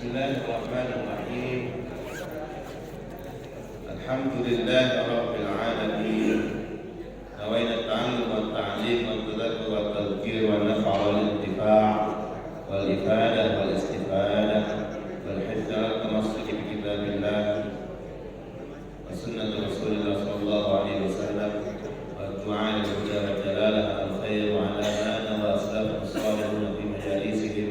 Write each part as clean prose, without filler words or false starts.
Bismillahirrahmanirrahim. Alhamdulillah rabbil alamin. Nawaitu at-ta'allum wat-ta'lim wat-tadhakkur wat-tadhkir wan-naf'a wal-intifa' wal-ifadah wal-istifadah wal-hifdz wal-tamassuk bi kitabillah wa sunnati Rasulillah sallallahu alaihi wasallam wa du'a lil-huda wa jalalah al-khair wa ala man wa aslafus salihun fi majalisihim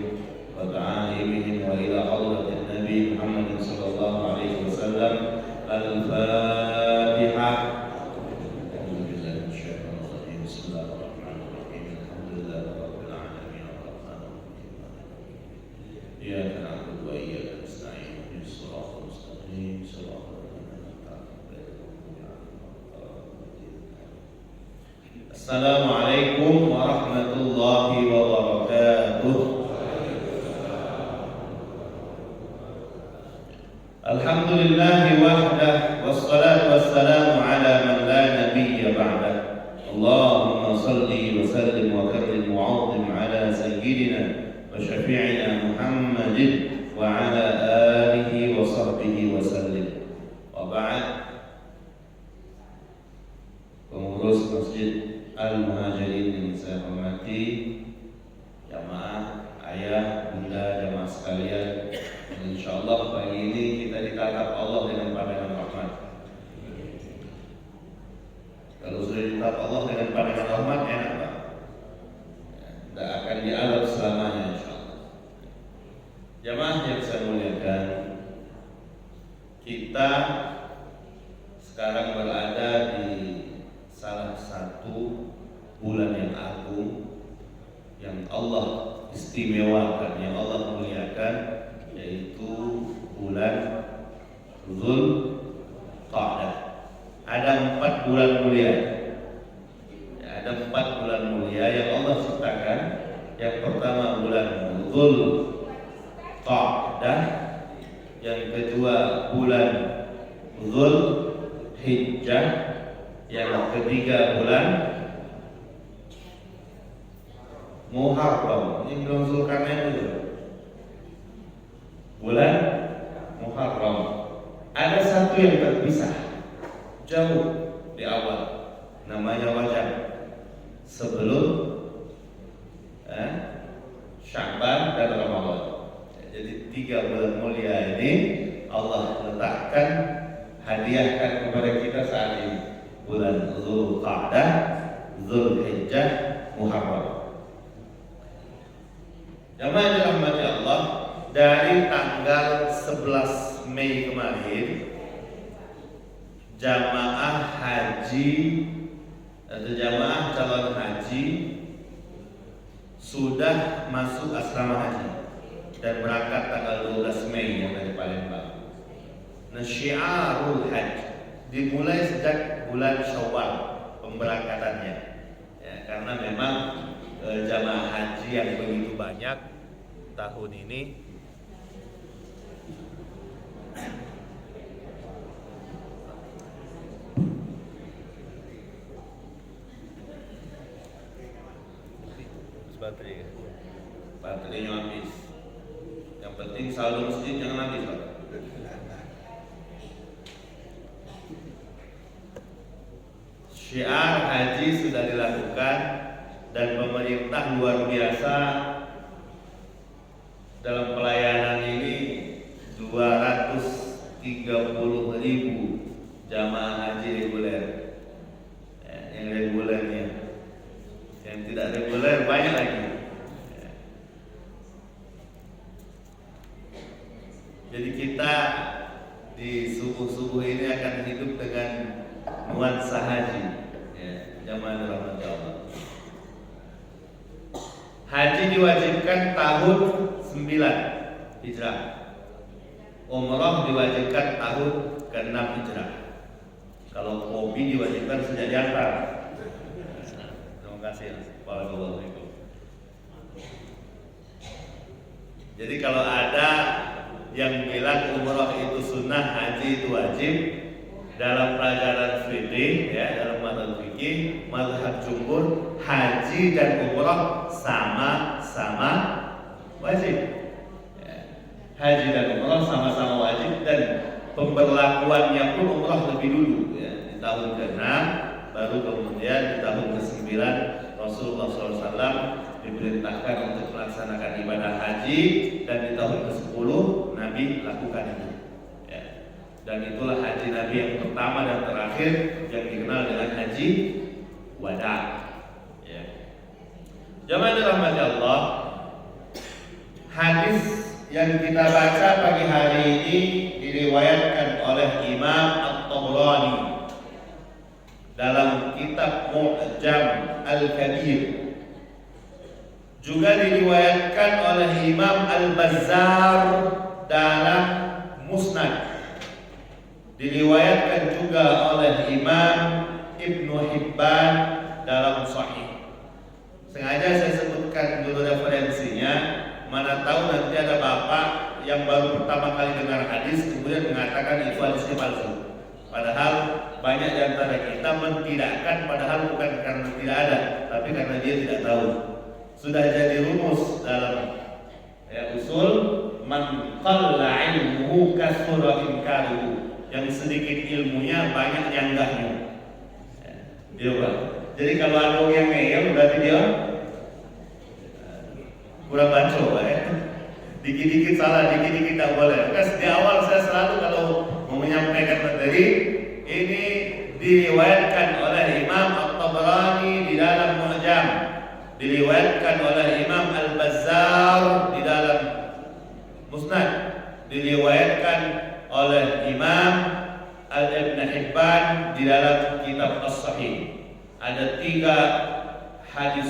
wa ta'alimihim wa ila hadratin Nabi Muhammad sallallahu alaihi wasallam. Al-Fatihah. Assalamualaikum warahmatullahi wabarakatuh. Alhamdulillahi wahdah wassalatu wassalamu ala man la nabiyya ba'dah. Allahumma salli wa sallim wa karrim wa 'azzim ala sayyidina wa syafi'ina Muhammadin wa ala alihi wa sahbihi wa sallim. Wa ba'd. Pengurus Masjid Al-Muhajirin yang saya hormati, jamaah, ayah, bunda, jamaah sekalian, insyaallah pagi ini kita ditatap Allah dengan pandangan rahmat. Kalau sudah ditatap Allah dengan pandangan rahmat, enak Pak. Tidak akan diazab selamanya insyaallah. Jamaah yang saya muliakan, kita sekarang berada di salah satu bulan yang agung yang Allah istimewakan, yang Allah muliakan, yaitu bulan Dzulqa'dah. Ada 4 bulan mulia. Ada 4 bulan mulia yang Allah ciptakan. Yang pertama bulan Dzulqa'dah, yang kedua bulan Dzulhijjah, yang ketiga bulan Muharram. Ini belum Zulkarnain dulu. Bulan Muharram. Ada satu yang terpisah jauh di awal, namanya Rajab, sebelum Sya'ban dan Ramadan. Jadi 3 bulan mulia ini Allah letakkan, hadiahkan kepada kita saat ini. Bulan Dzulqa'dah, Dzulhijjah, Muharram. Jamaah yang dirahmati Allah, dari tanggal 11 Mei kemarin, jamaah haji atau jamaah calon haji sudah masuk asrama haji dan berangkat tanggal 12 Mei yang dari Palembang. Nah, syiarul haji dimulai sejak bulan Syawal pemberangkatannya, ya, karena memang jamaah haji yang begitu banyak tahun ini. Baterainya habis. Yang penting saldo masjid jangan habis, Pak. Syiar haji sudah dilakukan dan pemerintah luar biasa dalam pelayanan ini. 230.000 jamaah haji reguler. Yang regulernya, yang tidak reguler banyak lagi. Jadi kita di subuh-subuh ini akan hidup dengan nuansa haji, ya, jamaah dirahmati Allah. Haji diwajibkan tahun 9 Hijrah. Umrah diwajibkan tahun ke-6 Hijrah. Kalau hobi diwajibkan sejak diantar. Terima kasih. Waalaikumsalam. Jadi kalau ada yang bilang umrah itu sunnah, haji itu wajib, dalam pelajaran fikih, ya, dalam mazhab fikih, mazhab jumhur, haji dan umrah sama-sama wajib. haji dan umrah sama-sama wajib dan pemberlakuannya pun umrah lebih dulu ya. Di tahun ke-6 baru kemudian di tahun ke-9 Rasulullah SAW diperintahkan untuk melaksanakan ibadah haji dan di tahun ke-10 Nabi lakukan itu ya. Dan itulah haji Nabi yang pertama dan terakhir yang dikenal dengan haji wada ya. Jamaah dirahmati Allah, hadis yang kita baca pagi hari ini diriwayatkan oleh Imam At-Tabrani dalam kitab Mu'jam Al-Kabir, juga diriwayatkan oleh Imam Al-Bazzar dalam Musnad, diriwayatkan juga oleh Imam Ibnu Hibban dalam Sahih. Sengaja saya sebutkan dulu referensinya, mana tahu nanti ada bapak yang baru pertama kali dengar hadis kemudian mengatakan itu hadisnya palsu. Padahal banyak di antara kita mentidakkan, padahal bukan karena tidak ada, tapi karena dia tidak tahu. Sudah jadi rumus dalam usul man qalla ilmuhu kasura inkaruhu, yang sedikit ilmunya banyak nyanggahnya. Dia Pak. Jadi kalau ada yang ngeyel berarti dia kurang baca ya. Dikit-dikit salah, dikit-dikit tidak boleh. Maka di awal saya selalu kalau mau menyampaikan materi ini diriwayatkan oleh Imam At-Tabrani di dalam Mu'jam, diriwayatkan oleh Imam Al-Bazzar di dalam Musnad, diriwayatkan oleh Imam Ibn Hibban di dalam kitab As-Sahih. Ada 3 hadis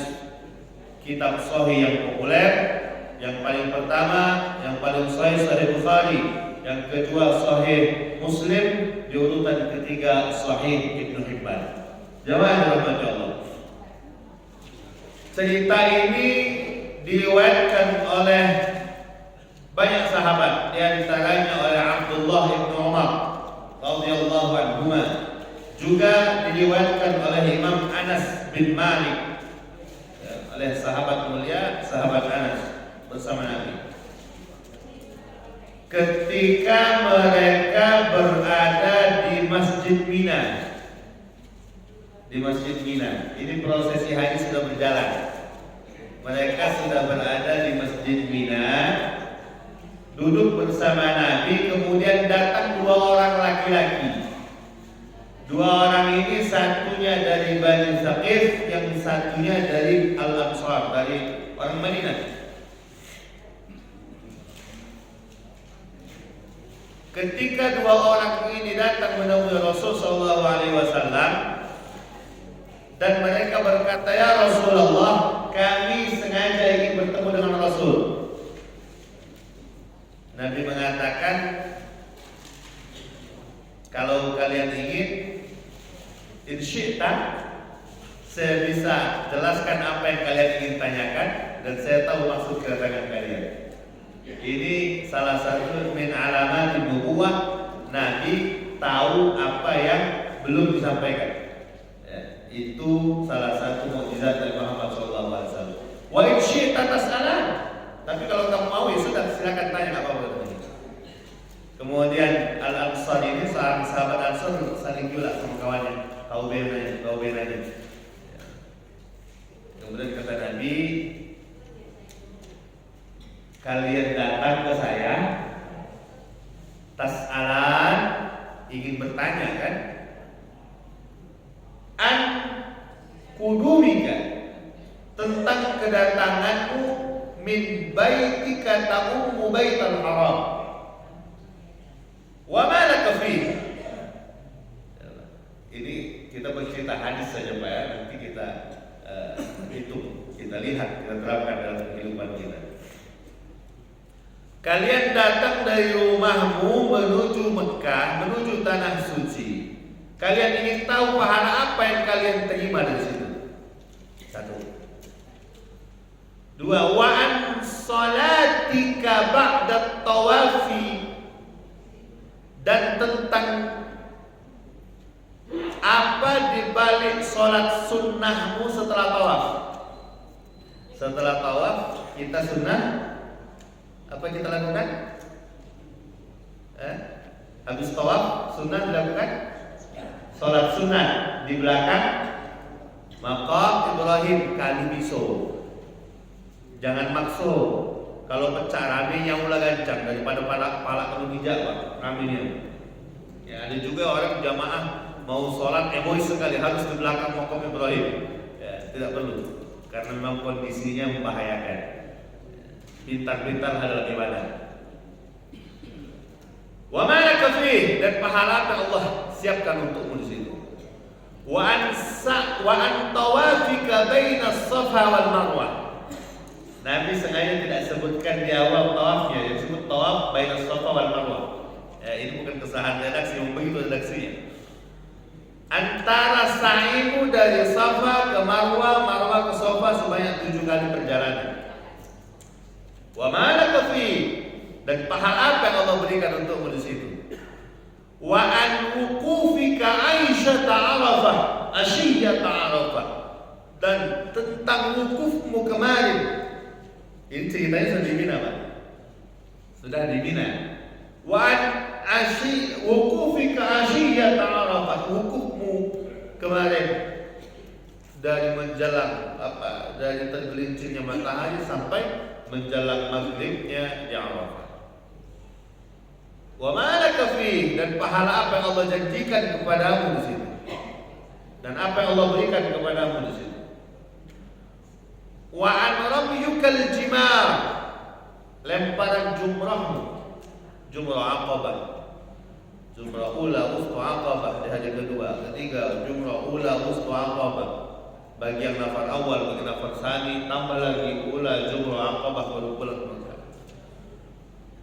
kitab Sahih yang populer. Yang paling pertama, yang paling sahih Sahih Bukhari, yang kedua Sahih Muslim, di urutan ketiga Sahih Ibnu Hibban. Jamaah dirahmati Allah. Cerita ini diriwayatkan oleh banyak sahabat, di antaranya oleh Abdullah bin Umar radhiyallahu anhu. Juga diriwayatkan oleh Imam Anas bin Malik, oleh sahabat mulia, sahabat Anas bersama Nabi. Ketika mereka berada di Masjid Mina, ini prosesi haji sudah berjalan. Mereka sudah berada di Masjid Mina, duduk bersama Nabi. Kemudian datang 2 orang laki-laki. 2 orang ini satunya dari Bani Thaqif, yang satunya dari Al-Ansar, dari orang Madinah. Ketika 2 orang ini datang menemui Rasul sallallahu alaihi wasallam dan mereka berkata, "Ya Rasulullah, kami sengaja ingin bertemu dengan Rasul." Nabi mengatakan, "Kalau kalian ingin, insyaallah saya bisa jelaskan apa yang kalian ingin tanyakan dan saya tahu maksud kedatangan kalian." Ini salah satu min alamat nubuwah, Nabi tahu apa yang belum disampaikan. Ya, itu salah satu mukjizat dari Muhammad SAW. Wa in syi'ta tas'alan. Tapi kalau kamu mau ya sudah, silakan tanya, enggak apa-apa. Kemudian Al-Ansar ini, seorang sahabat Ansar, saling gula sama kawannya. Kau benanya. Kemudian kata Nabi, kalian datang ke saya, tas'alan, ingin bertanya kan? An kudumika, tentang kedatanganmu, min baitika ta'ummu baital haram, wa ma laka fihi. Ini kita bercerita hadis saja Pak ya, nanti kita hitung, kita lihat, kita terapkan dalam kehidupan kita. Kalian datang dari rumahmu menuju Mekah, menuju tanah suci. Kalian ingin tahu pahala apa yang kalian terima dari situ. 1. 2. Wa an salatika ba'da tawafi, dan tentang apa dibalik sholat sunnahmu setelah tawaf. Setelah tawaf kita sunnah, apa kita lakukan? Habis tawaf sunnah dilakukan sholat sunnah di belakang maqam Ibrahim kali biso. Jangan makso. Kalau pecah rame yang ulah gancang daripada pala kalau hijab Pak, ramenya. Ya, ada juga orang jamaah mau sholat egois sekali harus di belakang maqam Ibrahim. Ya, tidak perlu karena memang kondisinya membahayakan. Pintar-pintar adalah ibadah. Wa ma laka fi, dan pahala yang Allah siapkan untukmu di situ. Wa an tawafika baina Safa wal Marwah. Nabi sengaja tidak sebutkan di awal tawafnya, dia sebut tawaf baina Safa wal Marwah. Ya, ini bukan kesalahan redaksi, yang begitu redaksinya. Antara sa'imu dari Safa ke Marwah, Marwah ke Safa sebanyak 7 kali perjalanan. Wa ma laka fi, dan pahala apa yang Allah berikan untukmu di situ. Wa an wuqufika Aisyah Arafah, Asyiyah Arafah, dan tentang wukufmu kemarin. Ini ceritanya sudah di Mina, Pak. Sudah di Mina. Wa an wukufika Asyiyah Arafah, wukufmu kemarin dari menjelang dari tergelincirnya matahari sampai menjelang maghribnya di Arafah. Wa ma laka fi, dan pahala apa yang Allah janjikan kepadamu di situ. Dan apa yang Allah berikan kepadamu di situ. Wa an ramyukal jimar, lemparan jumrahmu, jumrah Aqabah. Jumrah ula wustu Aqabah di hari kedua, ketiga jumrah ula wustu Aqabah. Bagi yang nafar awal, bagi nafar sani, tambah lagi ula jumrah Aqabah baru pulang Mekah.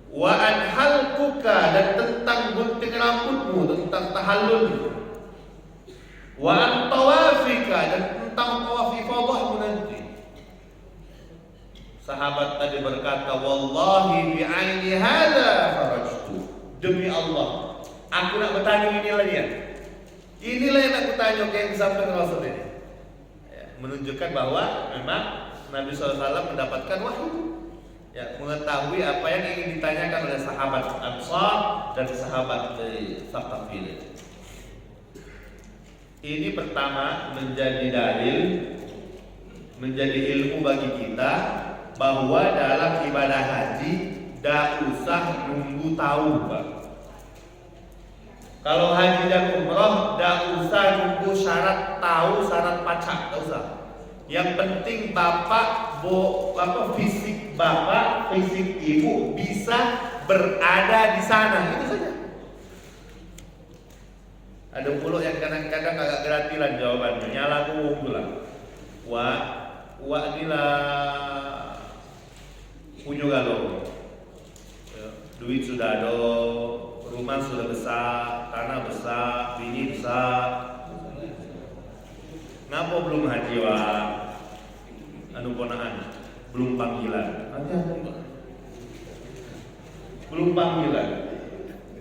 Wa an halquka, dan tentang gunting rambutmu, tentang tahallulmu. Wa an tawafika, dan tentang tawaf ifadahmu nanti. Sahabat tadi berkata, wallahi bi'aini hadza farajtu. Demi Allah, aku nak bertanya inilah dia. Inilah yang aku tanya yang disampaikan Rasul ini. Ya, menunjukkan bahwa memang Nabi SAW mendapatkan wahyu. Ya, mengetahui apa yang ingin ditanyakan oleh sahabat Ansar dan sahabat dari Saqafin. Ini pertama menjadi dalil, menjadi ilmu bagi kita bahwa dalam ibadah haji tidak usah nunggu tahu, Pak. Kalau haji dan umroh tidak usah nunggu syarat tahu, syarat pacak, tidak usah. Yang penting fisik bapak, fisik ibu bisa berada di sana, itu saja. Ada pula yang kadang-kadang agak geratilan jawabannya, nyala kuung pula. Wah inilah punya galau, duit sudah ada, rumah sudah besar, tanah besar, bini besar. Ngapa belum haji wah? Anu ponaan, belum panggilan. Belum panggilan.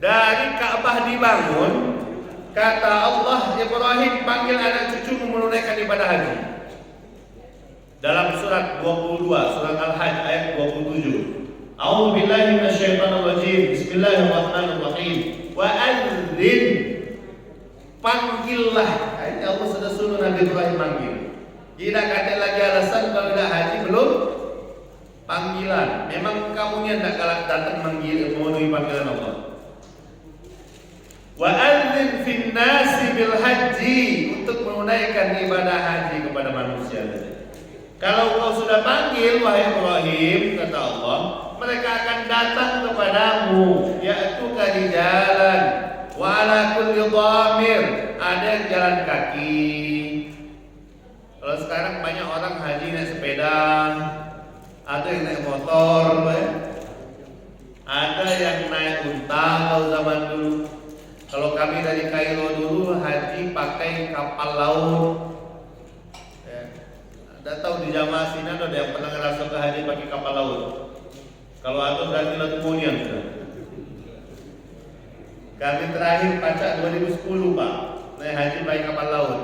Dari Ka'bah dibangun, kata Allah, Ibrahim panggil anak cucu menunaikan ibadah haji. Dalam surat 22, surat Al-Hajj ayat 27. A'udzu billahi minasyaitonir rajim. Bismillahirrahmanirrahim. Wa adzin, panggillah. Ini Allah sudah suruh Nabi Ibrahim panggil. Tidak kata lagi alasan kalau tidak haji belum panggilan. Memang kamu ni tidak galak datang manggil memenuhi panggilan Allah. Wa adzin fin nasi bil haji, untuk menunaikan ibadah haji kepada manusia. Kalau kau sudah panggil wahai Ibrahim, kata Allah, mereka akan datang kepadamu, yaitu di jalan, wa ala kulli dhamir, ada yang jalan kaki. Kalau sekarang banyak orang haji naik sepeda, ada yang naik motor, ada yang naik unta kalau zaman dulu. Kalau kami dari Kairo dulu haji pakai kapal laut. Tidak tahu di jamaah sini ada yang pernah ngerasa ke haji pakai kapal laut. Kalau ada berarti lah kemudian sudah. Kami terakhir pacak 2010 Pak, naik haji pakai kapal laut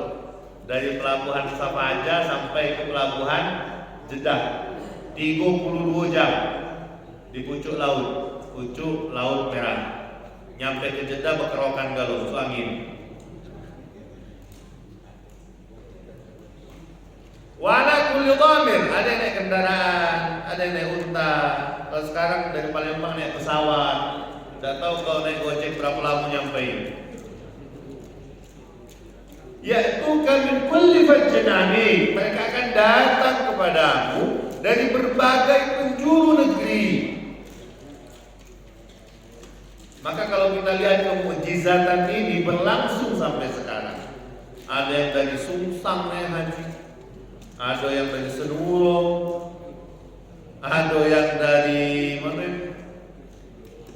dari pelabuhan Safaja sampai ke pelabuhan Jeddah, 32 jam di pucuk laut Merah. nyampe ke Jeddah bekerokan galuh su angin. Wala kulli dhamir, ada yang naik kendaraan, ada yang naik unta. Kalau sekarang dari Palembang naik pesawat, tidak tahu kalau naik gojek berapa lama nyampe. Yaitu kami kulli fajnani, mereka akan datang kepadamu dari berbagai penjuru negeri. Maka kalau kita lihat kemujizatan ini berlangsung sampai sekarang. Ada yang dari Sungsang naik haji, ada yang dari Senurung, ada yang dari mana?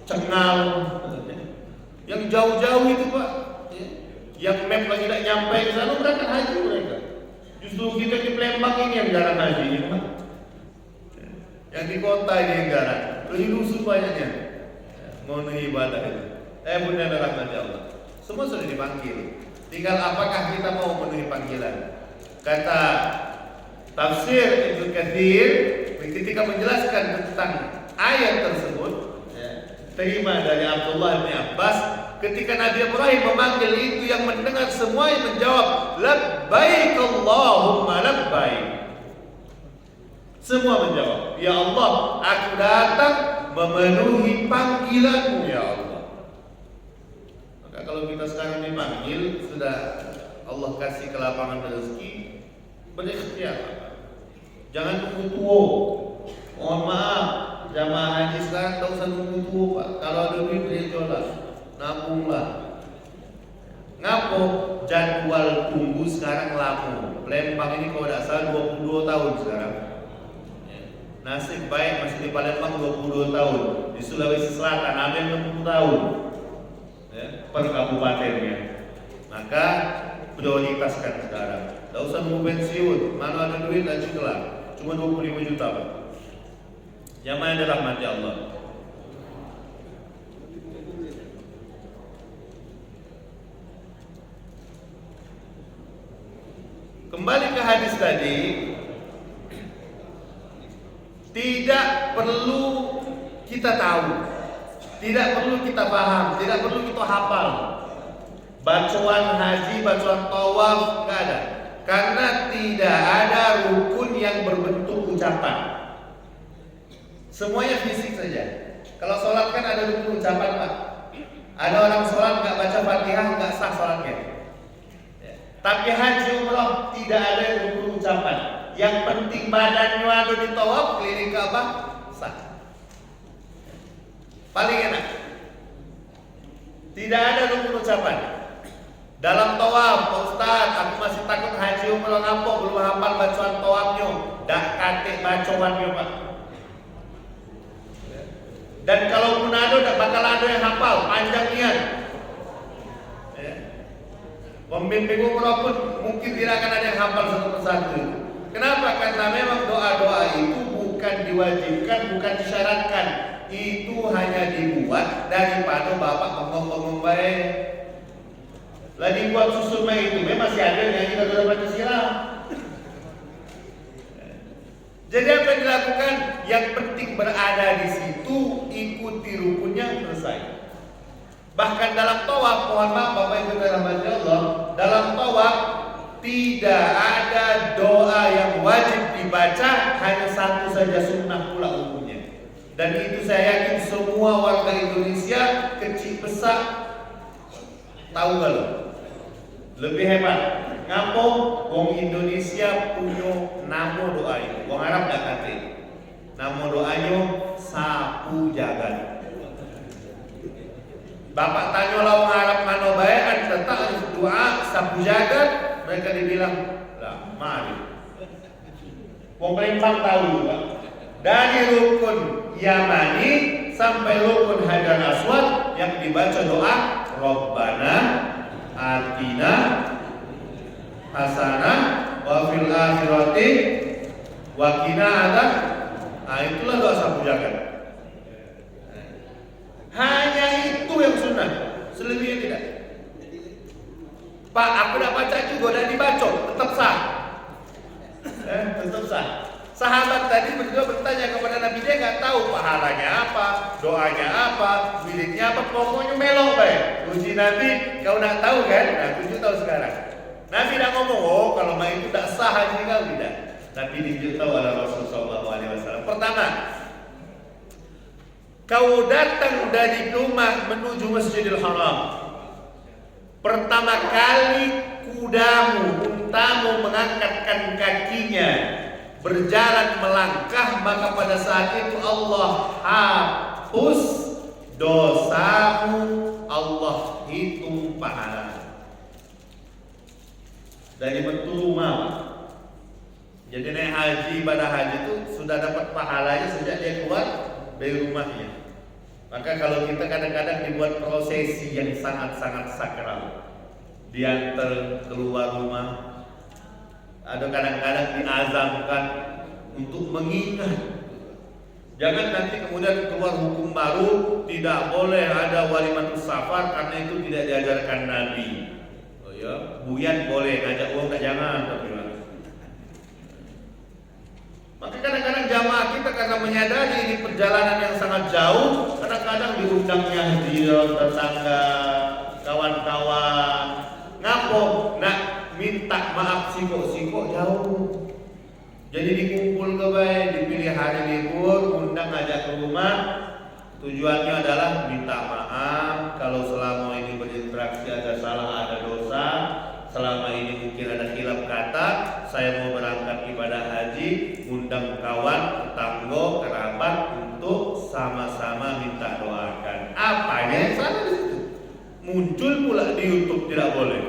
Cengal, yang jauh-jauh itu Pak, yang map lagi tidak nyampe ke sana berangkat haji mereka. Justru kita di Palembang ini yang jarang haji, Pak. Yang di kota ini yang jarang, lebih lusuh banyaknya. Memenuhi ibadah itu. Bunda dan rahmat Allah. Semua sudah dipanggil. Tinggal apakah kita mau memenuhi panggilan. Kata tafsir Ibnu Katsir ketika menjelaskan tentang ayat tersebut, terima dari Abdullah bin Abbas, ketika Nabi Ibrahim memanggil itu yang mendengar semua yang menjawab labbaik Allahumma labbaik. Semua menjawab, ya Allah, aku datang memenuhi panggilanmu ya Allah. Maka kalau kita sekarang dipanggil, sudah Allah kasih kelapangan rezeki, berikhtiar. Jangan tunggu tua. Mohon maaf, jamaah haji sekarang tak usah tunggu tua Pak. Kalau ada duit berjualan, nabunglah. Ngapo jadwal tunggu sekarang lama. Palembang ini kalau tidak salah 22 tahun sekarang. Nasib baik masih di Palembang 22 tahun, di Sulawesi Selatan ada yang 60 tahun per kabupatennya. Maka prioritaskan sekarang. Tidak usah nunggu pensiun, mana ada duit dan lah. Cuma 25 juta Pak. Jamaah yang dirahmati Allah. Kembali ke hadis tadi, tidak perlu kita tahu, tidak perlu kita paham, tidak perlu kita hafal. Bacaan haji, bacaan tawaf nggak ada, karena tidak ada rukun yang berbentuk ucapan. Semuanya fisik saja. Kalau sholat kan ada rukun ucapan Pak. Ada orang sholat nggak baca Fatihah nggak sah sholatnya. Tapi haji umrah tidak ada rukun ucapan. Yang penting badannya ada di tawaf keliling Ka'bah sah. Paling enak. Tidak ada rukun ucapan. Dalam tawaf, Pak Ustaz, aku masih takut haji umrah ngapa belum hafal bacaan tawafnya. Dak kate bacaannya Pak. Dan kalau pun ada, tak bakal ada yang hafal, panjang niat. Pembimbing umrah pun mungkin tidak akan ada yang hafal satu persatu. Kenapa? Karena memang doa-doa itu bukan diwajibkan, bukan disyaratkan. Itu hanya dibuat daripada bapak ngomong baik. Lah dibuat susun itu, memang masih ada yang nyanyi lagu Pancasila. Jadi apa yang dilakukan? Yang penting berada di situ, ikuti rukunnya, selesai. Bahkan dalam tawaf, mohon maaf Bapak Ibu dirahmati Allah, dalam tawaf tidak ada doa yang wajib dibaca, hanya satu saja sunnah pula umumnya. Dan itu saya yakin semua warga Indonesia kecil besar tahu kalau lebih hebat. Ngapo? Wong Indonesia punya nama doa itu. Wong Arab tidak kate. Nama doanya sapu jagat. Bapak tanya lah wong Arab mana baik kan tetap doa sapu jagat, mereka dibilang lah mari. Wong Palembang tahu juga. Dari rukun Yamani sampai rukun Hajar Aswad yang dibaca doa Rabbana atina hasanah wa fil akhirati wa qina adzab. Nah, itulah doa sapu jagat. Hanya itu yang sunnah, selebihnya tidak. Pak, aku dah baca juga, dah dibaca, tetap sah. Tetap sah. Sahabat tadi berdua bertanya kepada Nabi, dia nggak tahu pahalanya apa, doanya apa, wiridnya apa, pokoknya melok baik. Uji Nabi, kau nggak tahu kan? Nah, 7 tahun sekarang. Nabi tidak ngomong, oh kalau main itu tidak sah haji kau, tidak. Tapi diberitahu oleh Rasulullah SAW. Pertama, kau datang dari rumah menuju Masjidil Haram. Pertama kali kudamu, untamu mengangkatkan kakinya, berjalan melangkah, maka pada saat itu Allah hapus dosamu, Allah hitung pahala. Dari bentuk rumah. Jadi naik haji, ibadah haji itu sudah dapat pahalanya sejak dia keluar dari rumahnya. Maka kalau kita kadang-kadang dibuat prosesi yang sangat-sangat sakral, diantar keluar rumah, ada kadang-kadang diazamkan untuk mengingat. Jangan nanti kemudian keluar hukum baru, tidak boleh ada walimatus safar karena itu tidak diajarkan Nabi. Oh ya, buyan boleh, ngajak uang tak jangan, tapi maka kadang-kadang jamaah kita karena menyadari ini perjalanan yang sangat jauh, kadang-kadang diundangnya hadirin, tetangga, kawan-kawan, ngapo, nak minta maaf siko jauh. Jadi dikumpul ke baik, dipilih hari libur, undang ajak ke rumah. Tujuannya adalah minta maaf kalau selama ini berinteraksi ada salah, ada dosa. Selama ini mungkin ada khilaf kata, saya mau berangkat ibadah haji, undang kawan, tetangga, kerabat untuk sama-sama minta doakan. Apanya yang salah di situ? Muncul pula di YouTube, tidak boleh.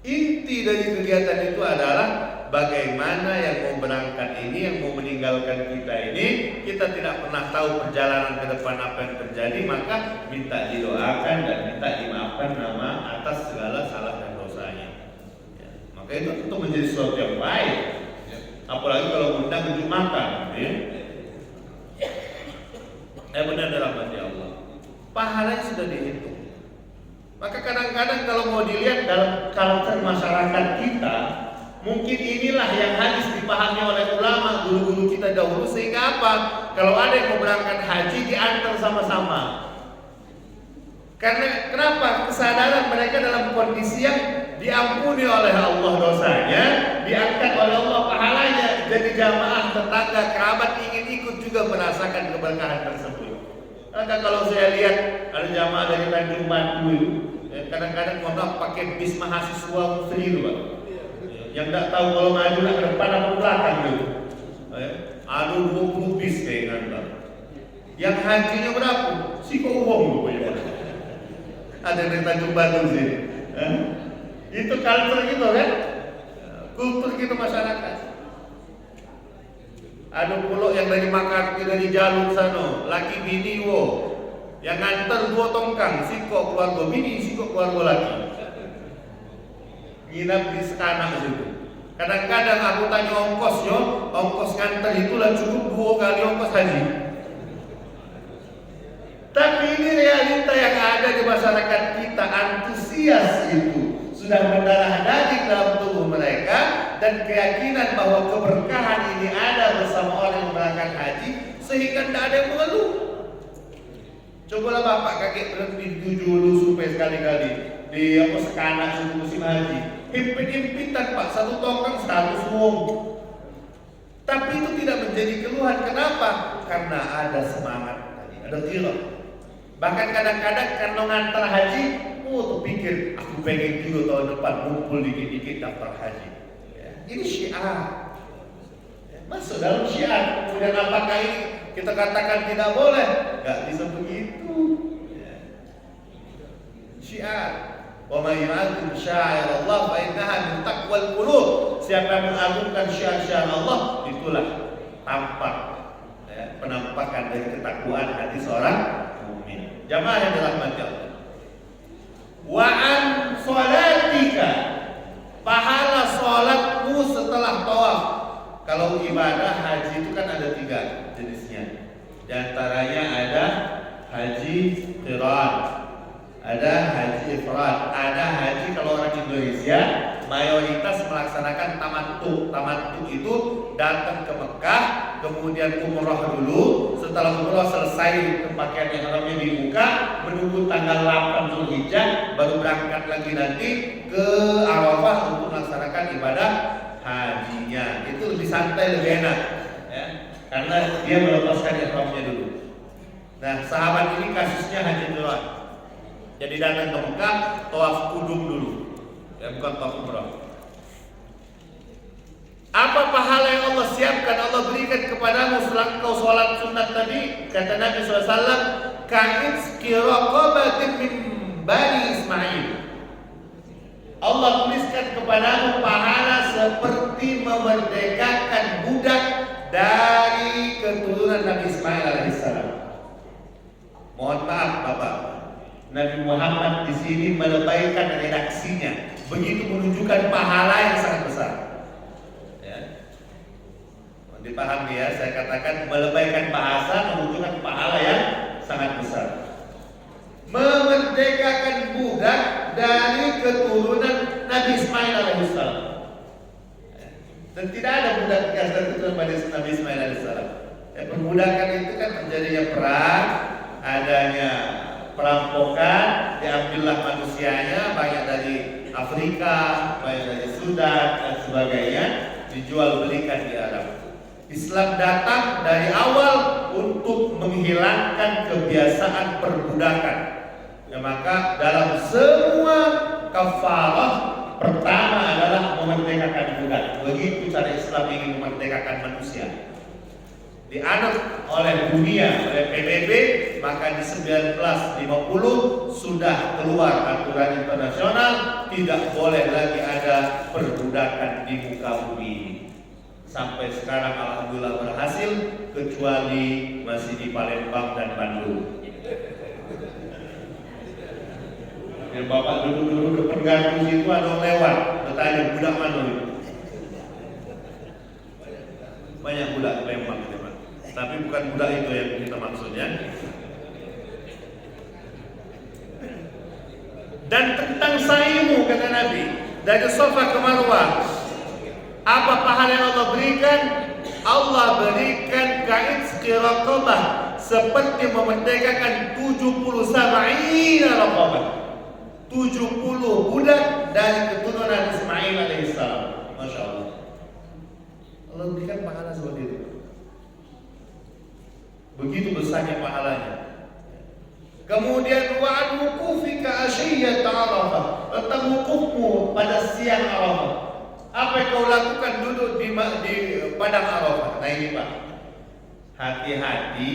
Inti dari kegiatan itu adalah bagaimana yang mau berangkat ini, yang mau meninggalkan kita ini, kita tidak pernah tahu perjalanan ke depan apa yang terjadi, maka minta didoakan dan minta dimaafkan nama atas segala salah dan dosanya. Ya, maka itu tentu menjadi sesuatu yang baik. Apalagi kalau undang untuk makan, ya. Benar rahmati Allah. Pahalanya sudah dihitung. Maka kadang-kadang kalau mau dilihat dalam karakter masyarakat kita, mungkin inilah yang harus dipahami oleh ulama, guru-guru kita dahulu, sehingga apa? Kalau ada yang mau berangkat haji diantar sama-sama. Karena kenapa? Kesadaran mereka dalam kondisi yang diampuni oleh Allah dosanya, diangkat oleh Allah pahalanya. Jadi jamaah, tetangga, kerabat ingin ikut juga merasakan keberkahan tersebut. Maka kalau saya lihat ada jamaah dari Tanjung Batu, kadang-kadang mohon pakai bis mahasiswa muslim, Pak. Yang tidak tahu kalau maju ke depan atau belakang gitu. Aduh 20 bis kayak ngantar. Yang hajinya berapa? Siko uang rupanya. Ada dari Tanjung Batu sih. Itu culture gitu kan? Kultur gitu masyarakat. Ada pula yang dari Makati, dari Jalur sana, laki bini wo. Yang ngantar 2 tongkang, siko keluarga bini, siko keluarga laki. Nginap di sekanak situ. Kadang-kadang aku tanya ongkosnya, ongkos ngantar itulah cukup 2 kali ongkos haji. Tapi ini realita yang ada di masyarakat kita, antusias itu sudah mendarah daging dalam tubuh mereka, dan keyakinan bahwa keberkahan ini ada bersama orang yang berangkat haji, sehingga tidak ada yang mengeluh. Cobalah bapak kakek berhenti dulu supaya sekali-kali di sekanak sebelum musim haji. Himpit-himpitan Pak, 1 tongkang 100 wong. Tapi itu tidak menjadi keluhan. Kenapa? Karena ada semangat tadi, ada ghirah. Bahkan kadang-kadang karena ngantar haji, tuh pikir aku pengen juga tahun depan ngumpul dikit-dikit daftar haji. Ya, ini syiar. Masuk dalam syiar. Kemudian apakah ini kita katakan tidak boleh? Gak bisa begitu. Ya. Syiar. Wa may yu'azzim sya'air Allah fa innaha min taqwal qulub. Siapa yang mengagungkan syiar-syiar Allah, itulah tampak penampakan dari ketakwaan hati seorang mukmin. Jamaah yang dirahmati Allah. Wa an sholatika, pahala sholatmu setelah tawaf. Kalau ibadah haji itu kan ada 3 jenisnya. Di antaranya ada haji qiran, ada haji ifrad, ada haji kalau orang Indonesia mayoritas melaksanakan tamattu. Tamattu itu datang ke Mekah, kemudian umroh dulu. Setelah umroh selesai, pakaian ihramnya dibuka, menunggu tanggal 8 Zulhijjah, baru berangkat lagi nanti ke Arafah untuk melaksanakan ibadah hajinya. Itu lebih santai, lebih enak, ya, karena dia melepaskan ihramnya dulu. Nah, sahabat ini kasusnya haji duluan. Jadi datang ke Mekah, tawaf kudum dulu, ya, bukan tawaf umrah. Apa pahala yang Allah siapkan, Allah berikan kepadamu setelah kau sholat sunat tadi? Kata Nabi SAW, ka'itski raqabatin min Bani Ismail. Allah tuliskan kepadamu pahala seperti memerdekakan budak dari keturunan Nabi Ismail alaihissalam. Mohon maaf Bapak, Nabi Muhammad di sini melebaikan redaksinya, begitu menunjukkan pahala yang sangat besar. Ya. Dipahami ya, saya katakan melebaikan bahasa menunjukkan pahala yang sangat besar. Memerdekakan budak dari keturunan Nabi Ismail alaihissalam. Dan tidak ada budak dari keturunan Nabi Ismail alaihissalam. Ya, perbudakan itu kan terjadinya perang, adanya perampokan, diambillah manusianya, banyak dari Afrika, banyak dari Sudan dan sebagainya, dijual belikan di Arab. Islam datang dari awal untuk menghilangkan kebiasaan perbudakan. Ya, maka dalam semua kafarah pertama adalah memerdekakan budak. Begitu cara Islam ingin memerdekakan manusia. Dianut oleh dunia, oleh PBB, maka di 1950 sudah keluar aturan internasional, tidak boleh lagi ada perbudakan di muka bumi ini. Sampai sekarang alhamdulillah berhasil, kecuali masih di Palembang dan Bandung. Ya, Bapak duduk-duduk depan gardu situ, ada orang lewat, bertanya budak mana itu? Banyak budak Palembang itu, Pak. Tapi bukan budak itu yang kita maksudnya. Dan tentang sa'imu, kata Nabi, dari Safa ke Marwah, apa pahala yang Allah berikan? Allah berikan ka'itski raqabah, seperti memerdekakan 70 sab'ina raqabah, 70 budak dari keturunan Ismail alaihissalam. Masya Allah, Allah berikan pahala seperti itu. Begitu besarnya pahalanya. Kemudian wa'ad wukufika asyiyat Arafah, tentang wukufmu pada siang Arafah. Apa yang kau lakukan duduk di padang Arafah? Nah ini Pak, hati-hati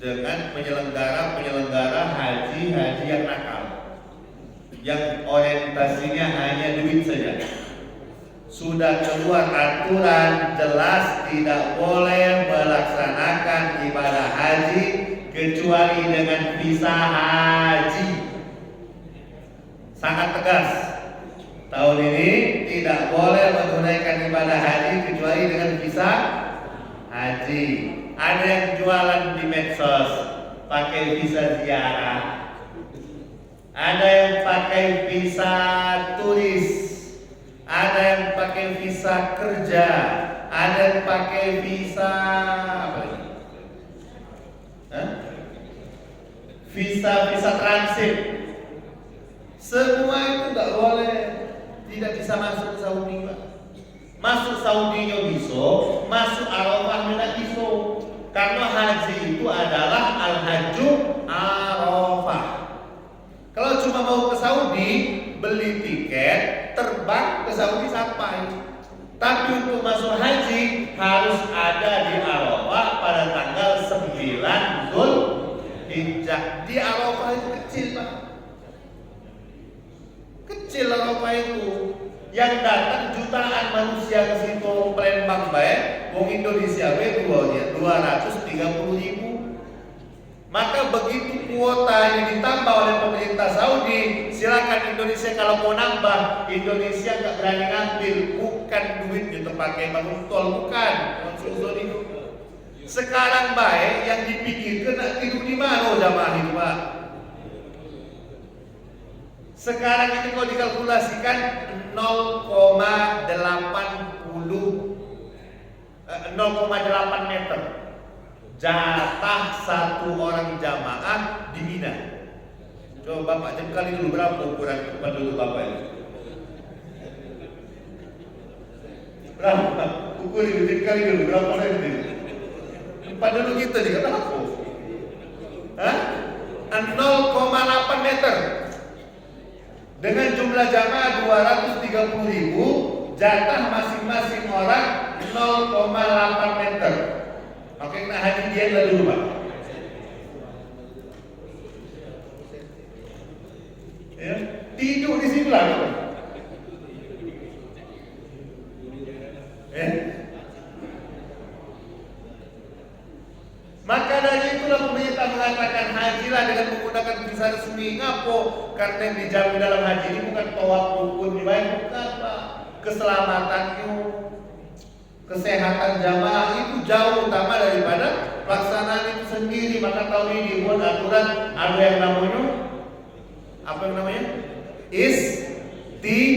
dengan penyelenggara haji yang nakal, yang orientasinya hanya duit saja. Sudah keluar aturan jelas tidak boleh melaksanakan ibadah haji kecuali dengan visa haji. Sangat tegas. Tahun ini tidak boleh menunaikan ibadah haji kecuali dengan visa haji. Ada yang jualan di medsos pakai visa ziarah, ada yang pakai visa turis, ada yang pakai visa kerja, ada yang pakai visa apa lagi? Visa transit. Semua itu tidak boleh, tidak bisa masuk ke Saudi, Pak. Masuk Saudinya bisa, masuk Arafah tidak bisa. Karena haji itu adalah al-hajju Arafah. Kalau cuma mau ke Saudi, beli tiket, terbang ke Saudi sampai. Tapi untuk masuk haji harus ada di Arafah pada tanggal 9 Zulhijjah. Di Arafah itu kecil, Pak. Kecil Arafah itu. Yang datang jutaan manusia ke situ, Palembang baik, wong Indonesia baik 230.000. Maka begitu kuota ini ditambah oleh pemerintah Saudi, silakan Indonesia kalau mau nambah. Indonesia nggak berani ngambil, bukan duit itu pakai bangun tol, bukan. Itu. Sekarang baik yang dipikirkan nak tidur di mana jamaah itu, Pak. Sekarang ini kalau dikalkulasikan 0,8 meter jatah satu orang jamaah di Mina. Coba Bapak jam kali dulu berapa ukuran penduduk Bapak ini? Berapa? Ukur itu jam kali dulu berapa nanti? Penduduk kita juga berapa? Hah? 0,8 meter. Dengan jumlah jamaah 230.000, jatah masing-masing orang 0,8 meter. Oke, nah haji dia dulu Pak. Ya, tidur di sebelah Pak. Maka dari itulah pemerintah mengatakan hajilah dengan menggunakan visa resmi. Ngapo? Karena yang dijamin dalam haji ini bukan tawaf rukun dibayar, bukan Pak. Keselamatannya, kesehatan jamaah itu jauh utama daripada pelaksanaan itu sendiri. Maka tahun ini dibuat aturan ada yang namanya apa yang namanya? Istitoah.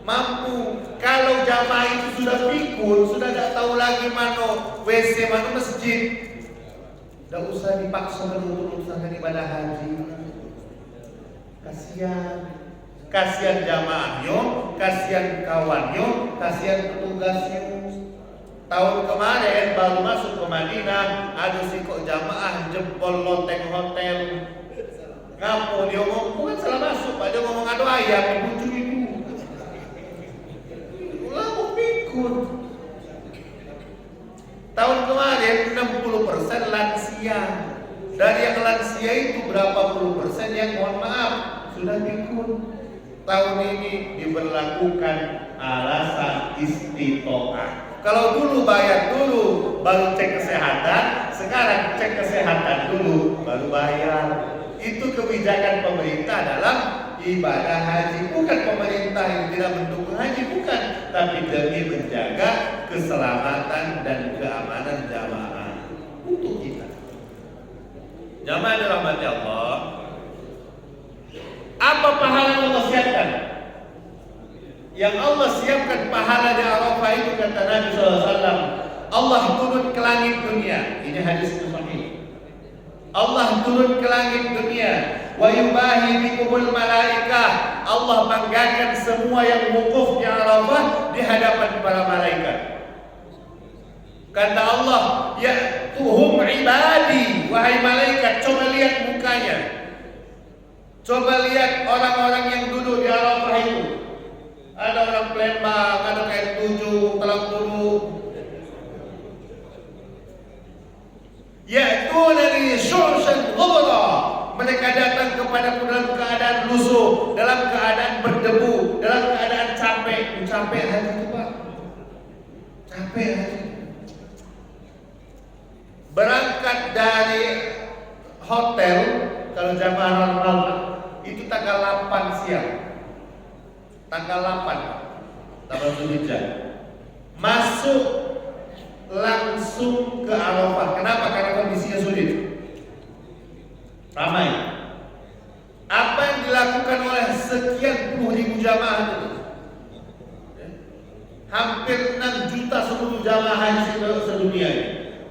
Mampu. Kalau jamaah itu sudah pikun, sudah tidak tahu lagi mana WC, mana masjid, tidak usah dipaksa untuk melaksanakan ibadah haji. Kasihan jamaahnya, kasihan kawannya, kasihan petugasnya. Tahun kemarin baru masuk ke Madinah, ada si kok jamaah jempol loteng hotel. Ngapo dia ngomong, bukan salah masuk, Pak, dia ngomong ada ayam di bucu itu. Tahun kemarin 60% lansia. Dari yang lansia itu berapa puluh persen yang mohon maaf sudah pikun. Tahun ini diberlakukan alasan istitoah. Kalau dulu bayar dulu baru cek kesehatan, sekarang cek kesehatan dulu baru bayar. Itu kebijakan pemerintah dalam ibadah haji. Bukan pemerintah yang tidak mendukung haji, bukan, tapi demi menjaga keselamatan dan keamanan jamaah untuk kita. Jamaah dirahmati Allah. Apa pahala yang Allah siapkan? Yang Allah siapkan pahala di Arafah itu kata Nabi SAW, Allah turun ke langit dunia. Ini hadis sahih. Allah turun ke langit dunia, wa yubahi bikumul malaikah. Allah banggakan semua yang wukuf di Arafah di hadapan para malaikat. Kata Allah, ya tuhum ibadi, wahai malaikat, coba lihat mukanya. Coba lihat orang-orang yang duduk di Arafah itu. Ada orang Palembang, ada kayak 7, Telang Bulu. Ya'tunani syursan ghubra. Mereka datang kepadaku dalam keadaan lusuh, dalam keadaan berdebu, dalam keadaan capek. Capek hati itu Pak. Capek hati. Berangkat dari hotel, kalau jamaah normal itu tanggal 8 siang. Tanggal 8 tanggal Zulhijjah. Masuk langsung ke Arafah. Kenapa? Karena kondisinya sulit, ramai. Apa yang dilakukan oleh sekian puluh ribu jamaah itu? Hampir 6 juta seluruh jamaah haji sedunia ini.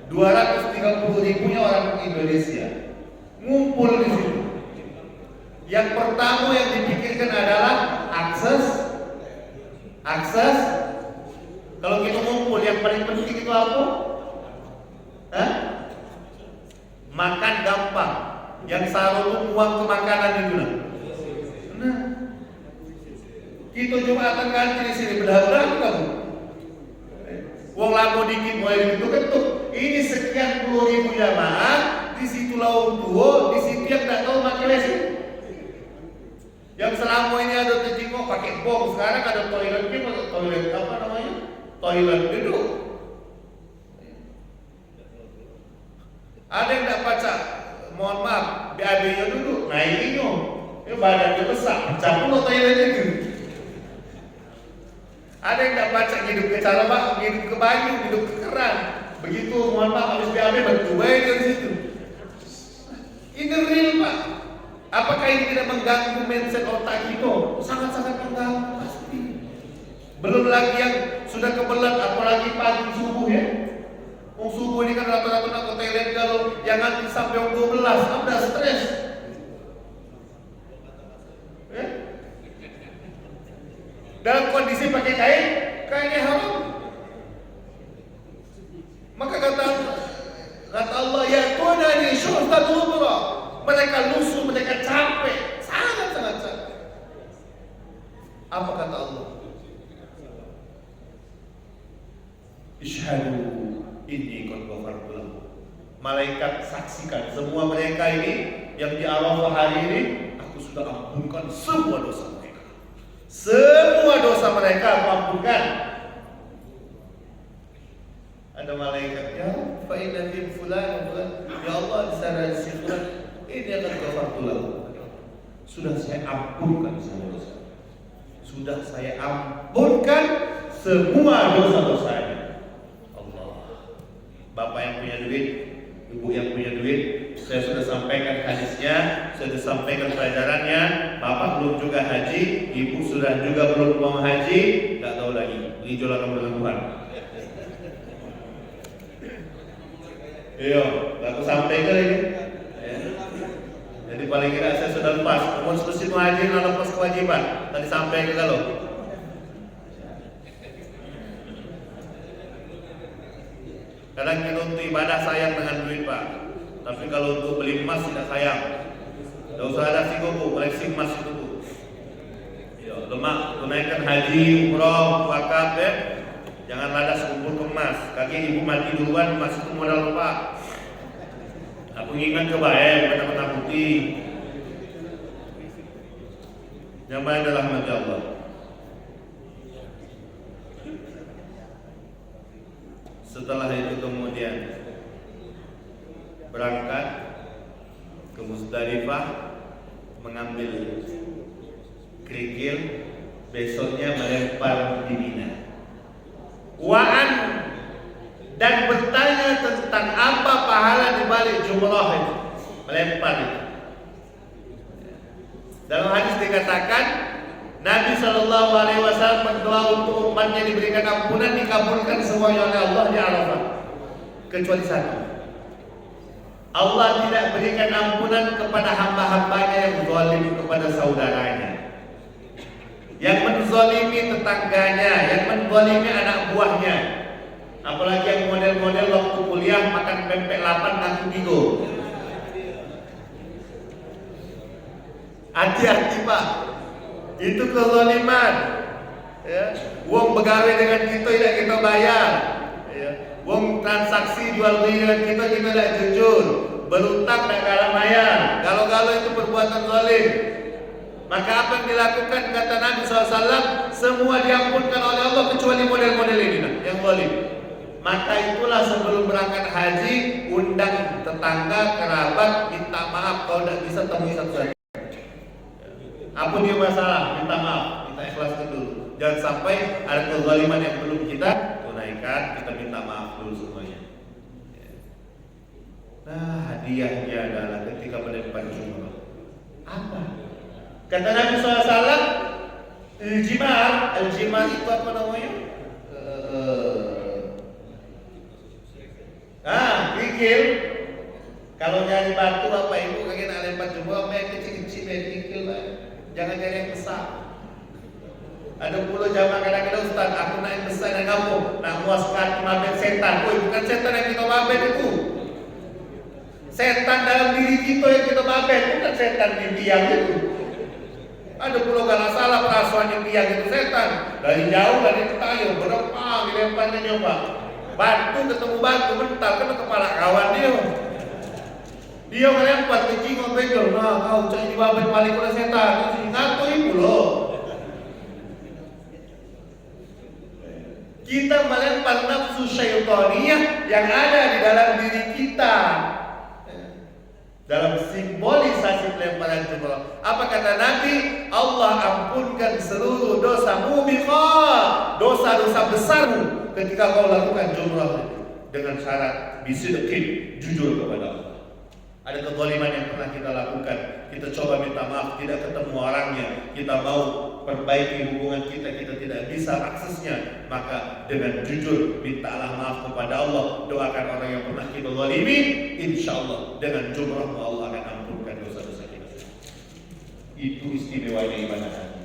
230.000-nya orang Indonesia ngumpul di situ. Yang pertama yang dipikirkan adalah akses. Kalau kita ngumpul, yang paling penting itu apa? Makan gampang. Yang saru itu uang ke makanan itu. Nah, kita Jumatan ganti di sini berapa kamu? Uang lagu dikit mulai dibentuk-bentuk. Ini sekian puluh ribu jamaah. Di situ laut tua, di situ yang tak tahu pakai WC. Yang selama ini ada terjenguk pakai bom, sekarang ada toilet apa namanya? Toilet duduk. Ada yang tak baca, mohon maaf, BAB-nya duduk, naikinnya, badannya besar, campur toilet itu. Ada yang tak baca hidup ke cara bak, hidup ke banyu, hidup ke keran. Begitu mohon maaf habis BAB bertubai dari situ. Ini real Pak. Apakah ini tidak mengganggu mindset otak kita? Sangat-sangat mengganggu pasti. Belum lagi yang sudah kebelat, apalagi pagi subuh ya. Subuh ini kan rata-rata nak toilet kalau yang nanti sampai 12, udah stres. Ya? Dalam kondisi pakai kainnya haram. Maka kata Allah, ya tunani syurta dubra. Mereka lusuh, mereka capek, sangat-sangat capek. Apa kata Allah? Ishhadu inni qad ghafartu lahum. Malaikat saksikan semua mereka ini yang di Arafah hari ini, aku sudah ampunkan semua dosa mereka. Semua dosa mereka aku ampunkan. Ada malaikatnya, fa inna fi fulan, ya Allah di sana si fulan ini akan ghafartu lahum. Sudah saya ampunkan semua dosa. Sudah saya ampunkan semua dosa-dosanya. Bapak yang punya duit, ibu yang punya duit, saya sudah sampaikan hadisnya, saya sudah sampaikan pelajarannya. Bapak belum juga haji, ibu sudah juga belum mau haji, tak tahu lagi. Hijaulah kamu dengan Tuhan. Iya, aku sampaikan lagi. Ya. Jadi paling kira saya sudah lepas. Umur selesai mau haji, nggak lepas kewajiban. Tadi sampaikan kalau. Kadang kita untuk ibadah sayang dengan duit Pak, tapi kalau untuk beli emas tidak sayang. Tidak usah ada sikopo, koleksi emas itu Bu. Ya, lemak tunaikan haji, umroh, wakaf ya. Jangan ladas kumpul ke emas. Kaki ibu mati duluan, emas itu modal Pak. Aku ingat kebaik, pada menakuti. Yang baik adalah mati Allah. Setelah itu kemudian berangkat ke Musdalifah, mengambil kerikil, besoknya melempar di Mina. Wa'an dan bertanya tentang apa pahala di balik jumrah itu, melempar itu. Dalam hadis dikatakan Nabi SAW berdoa untuk umatnya diberikan ampunan, dikabulkan semuanya oleh Allah di Arafah, kecuali satu. Allah tidak berikan ampunan kepada hamba-hambanya yang zalim kepada saudaranya, yang menzalimi tetangganya, yang menzalimi anak buahnya. Apalagi yang model-model waktu kuliah makan pempek 8 kaki tigo. Hati-hati Pak, itu kezaliman. Ya, uang begawe dengan kita tidak kita bayar. Ya, uang transaksi jual beli dengan kita tidak jujur. Berutang tidak kalah bayar. Kalau itu perbuatan zalim. Maka apa yang dilakukan kata Nabi SAW, semua diampunkan oleh Allah kecuali model-model ini yang zalim. Maka itulah sebelum berangkat haji, undang tetangga, kerabat, minta maaf kalau tidak bisa temui satu-satu. Apa dia masalah? Minta maaf, kita ikhlaskan dulu. Jangan sampai ada kezaliman yang belum kita tunaikan, kita minta maaf dulu semuanya. Nah, hadiahnya adalah ketika melempar jumrah. Apa? Kata Nabi SAW, al-jimar itu apa namanya? Kerikil. Kalau nyari batu apa ibu kagak nak lempar jumrah, main kecil-kecil, main kerikil lah. Jangan cari yang besar. Ada pula jamaah kadang-kadang Ustaz, aku nak yang besar dan kamu nak muaskan mabed setan. Bukan setan yang kita mabed itu. Setan dalam diri kita yang kita mabed, bukan setan di biang itu. Ada pula kalau salah perasaan yang biang itu setan. Dari jauh dari ketayung, berapa dilemparnya nyoba. Batu ketemu batu mental kena kepala kawan dia. Dia melempar ke jingok benjol. Nah, kau cari di babet balik oleh setan. Ngaku ibu loh. Kita melempar nafsu syaitaniyah yang ada di dalam diri kita. Dalam simbolisasi pelemparan jumrah. Apa kata Nabi? Allah ampunkan seluruh dosa mubiqah, dosa-dosa besarmu ketika kau lakukan jumrah dengan syarat bisidqin, jujur kepada Allah. Ada kezaliman yang pernah kita lakukan, kita coba minta maaf, tidak ketemu orangnya, kita mau perbaiki hubungan kita, kita tidak bisa aksesnya, maka dengan jujur mintalah maaf kepada Allah, doakan orang yang pernah kita zalimi, insyaallah dengan jumrahmu Allah akan ampunkan dosa-dosa kita. Itu istimewanya ibadah haji.